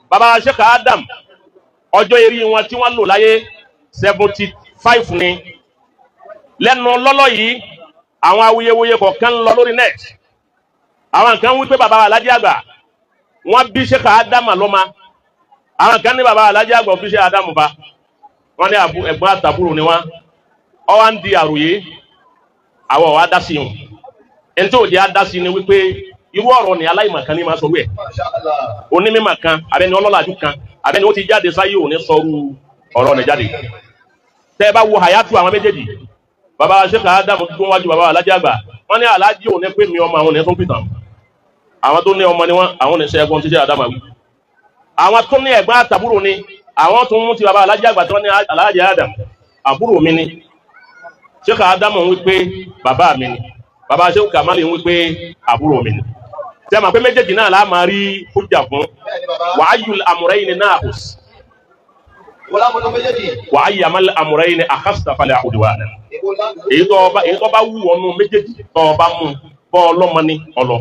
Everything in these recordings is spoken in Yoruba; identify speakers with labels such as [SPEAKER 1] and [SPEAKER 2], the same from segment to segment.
[SPEAKER 1] baba Sheikh Adam ọjọ́ eri wọn tí wọ́n lò láyé 75 ni lẹ́nu lọ́lọ́ yìí àwọn awuyewuye kọ̀ọ̀kan lọ lórí net àwọn kan wí pé baba Alhaji àgbà wọ́n bí Sheikh Adam lọ́mọ àwọn kan ní baba Alhaji àgbà bí Sheikh Adam bá wọ́n ní ẹ̀gbọ́n àtàbúrò ni wọ́n ọwá ń di àròyé àwọ̀ wa dá sí wọn ẹni tó jẹ́ dá sí ni wípé irú ọ̀rọ̀ ni aláìmọ̀kan ní máa sọ wẹ̀ onímọ̀ kan abẹ́ni ọlọ́làjú kan abẹ́ni ó ti jáde sáyé òní sọrú ọ̀rọ̀ rẹ̀ jáde tẹ́ bá wo hayatu àwọn méjèèjì baba Sheikh Adam tó wájú baba Alhaji àgbà wọ́n ní Alhaji òní pé mi ọmọ àwọn ní tó ń pìtàn àwọn tó ní ọmọ ni wọ́n àwọn ní sẹ́gun tí Sheikh Adam wí àwọn tó ní ẹ̀gbọ́n àtàbúrò ni àwọn tó mú ti baba Alhaji àgbà tó ní Alhaji Adam àbúrò mi ni Sheikh Adam wí pé bàbá mi ni baba Sheikh Kamal wí pé àbúrò mi ni tẹ́ ma pé méjèèjì náà la máa rí hujja fún wa ayyul amrayni nahus wa ayyamal amrayni akhasta fala udwana èyí tó bá wù ọnu méjèèjì tó bá mú bọ́ ọlọ́mọ ní ọlọ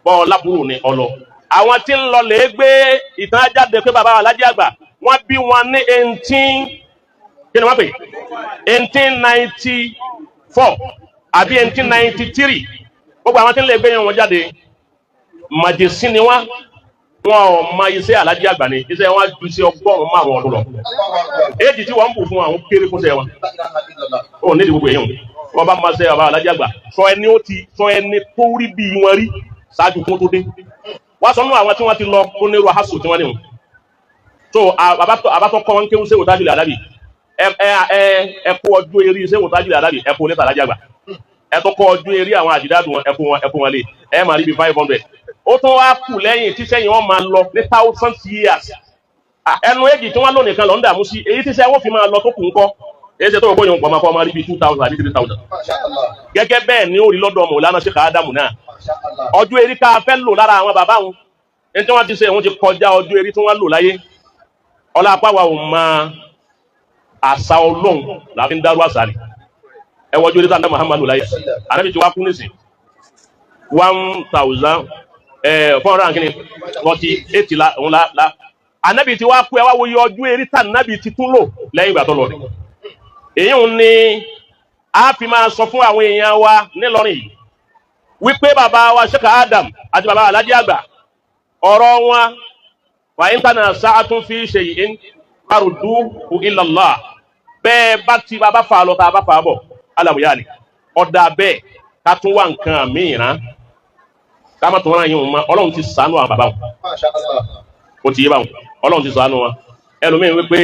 [SPEAKER 1] bọ́ lábúrò ní ọlọ àwọn tí ń lọ lè gbé ìtàn jáde pé baba Alhaji àgbà wọ́n bí wọn ní 1894 àbí 1893 gbogbo àwọn tí ń lè gbé yẹn wọn jáde màjèsí ni wọn ò mọ iṣẹ́ Alhaji àgbà ni iṣẹ́ wọn ju sí 100 ọdún lọ èdè tí wọ́n ń bù fún àwọn kéré fún ṣẹ́ wọn ó ní ìdí gbogbo èèyàn wọ́n bá máa ṣe baba Alhaji àgbà sọ ẹni tó rí bí wọn rí ṣáájú fún tó dé wọ́n sọ nínú àwọn tí wọ́n ti lọ tó nírú hasu tí wọ́n níhun so àbátọ́ kọ́ wọn kéwú ṣé wòtájú lè àdábì ẹ kó ọjọ́ eré ṣé wòtájú lè àdábì ẹ kó lẹ́tà Alhaji àgbà ẹ tó kọ́ ọjọ́ eré àwọn àdìdádùn wọn ẹ kó wọn lé ẹ máa rí bí 500 ó tún wá kù lẹ́yìn tí sẹ́yìn wọn máa lọ ní 1000 years ẹnu èjì tí wọ́n lò nìkan lọ ń dààmú sí èyí tí sẹ́yìn wọ́n fi máa lọ tó kù ń kọ́ èyí tí tó gbóyè ń pọ̀ máa kọ́ máa rí bí 2000 àbí 3000 gẹ́gẹ́ bẹ́ẹ̀ ni ó rí lọ́dọ̀ Maulana Sheikh Adam náà ọjọ́ eré ká fẹ́ lò lára àwọn bàbá wọn ẹni tí wọ́n ti ṣe wọ́n ti kọjá ọjọ́ eré tí wọ́n lò láyé ọlá apá wa ò máa àṣà Ọlọ́run láti ń dárú àṣà rẹ̀ ẹ wọ́jú eré tàǹdà Muhammadu láyé Ànábì tí wá kú nísìn 1448 la òun la Ànábì tí wá kú ẹ wá wo iye ọjọ́ eré tàǹdàbì ti tún lò lẹ́yìn ìgbà tó lọ rẹ̀ èyí ń ní a fi máa sọ fún àwọn èèyàn wa nílọrin yìí wípé bàbá wa Sheikh Adam àti bàbá Alhaji àgbà ọ̀rọ̀ wọn wà íńtánà sa'atun fi shay'in farudduhu ila Allah bẹ́ẹ̀ bá ti bàbá fà lọ tá bá fà bọ̀ aláwòyá ni ọ̀dà bẹ́ẹ̀ ká tún wà nǹkan mìíràn ká má tó rán yín wọn Ọlọ́run ti ṣàánú àwọn bàbá wọn ó ti yé báwọn Ọlọ́run ti ṣàánú wọn ẹlòmíín wípé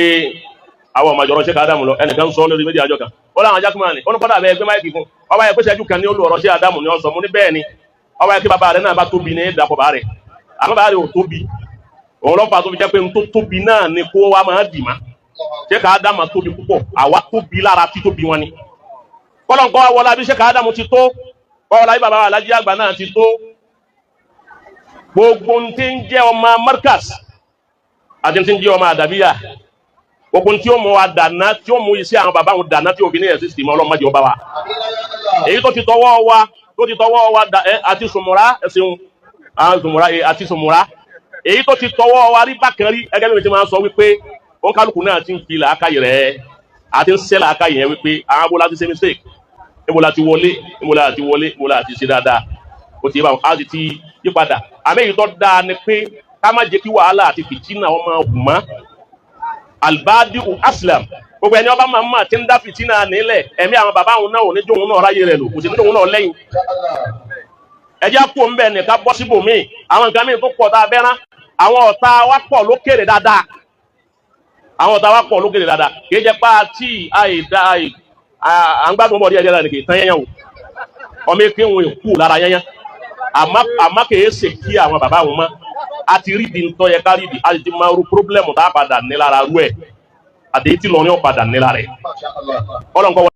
[SPEAKER 1] àwọn ọmọ àjọrọ̀ Sheikh Adam lọ ẹnìkan sọ lórí méjì àjọ kan ó láwọn Jaqmal ni ó ní kọ́dà bẹ́ẹ̀ gbé máìkì fún ọba yẹ pé ṣẹ́jú kan ní olú ọ̀rọ̀ Sheikh Adam ni ó sọ mú ní bẹ́ẹ̀ ni ọba yẹ kí bàbá rẹ̀ náà bá tóbi ní ìdàpọ̀ bá rẹ̀ àmọ́ bá rẹ̀ ò tóbi òun lọ́pàá tó fi jẹ́ pé n tó tóbi náà ni kó wa máa dì má Sheikh Adam tóbi púpọ̀ àwa tóbi lára tí tóbi wọn ni kọ́lọ́nkọ́ wọlá bí Sheikh Adam ti tó kọ́lá bí bàbá Alhaji àgbà náà ti tó gbogbo ń ti ń jẹ́ ọmọ markas àti ń ti ń jẹ́ ọmọ àdàbíyà gbogbo tí ó mú wa dáná tí ó mú iṣẹ́ àwọn bàbá wọn dáná tí obìnrin yẹn sì sì mọ́ ọlọ́mọdé ọba wa èyí tó ti tọwọ́ wa àti sùmùrà ẹ̀sìn àwọn sùmùrà àti sùmùrà èyí tó ti tọwọ́ wa rí bákan rí ẹgẹ́ bí mi ti máa sọ wípé òun kálukú náà ti ń fi làákàyè rẹ̀ àti ń ṣẹ́ làákàyè yẹn wípé àwọn abúlé ti ṣe mistake níbo la ti wọlé níbo la ti ṣe dáadáa ó ti yé báwọn á ti yí padà àmì èyí tó dáa ni pé ká má jẹ́ kí wàhálà àti fìtínà ọmọ ọ̀gbùnmá albadiu aslam gbogbo ẹni ọba máa ti ń dá fìtínà nílẹ̀ ẹ̀mí àwọn bàbá àwọn náà ò ní jóun náà ráyè rẹ̀ lò kò sí ní jóun náà lẹ́yìn ẹjẹ́ kú ń bẹ̀ nìkan bọ́ síbò míì àwọn nǹkan míì tó pọ̀ tá a bẹ́ rán àwọn ọ̀tá wa pọ̀ lókèrè dáadáa kì í jẹ́ pé àti àìdá àǹgbàgbọ́n bọ̀ díẹ̀ díẹ̀ nìkan tán yẹn o ọmọ èké wọn èkú lára yẹn àmọ́ kì í ṣe kí àwọn bàbá wọn mọ́ àti rídi ntọ́ yẹ ká rídi àti ti máa ru pírọ́blẹ́mù tá a padà ní lára rú ẹ̀ àti etí lọ́rin ọ̀ padà ní lára ẹ̀.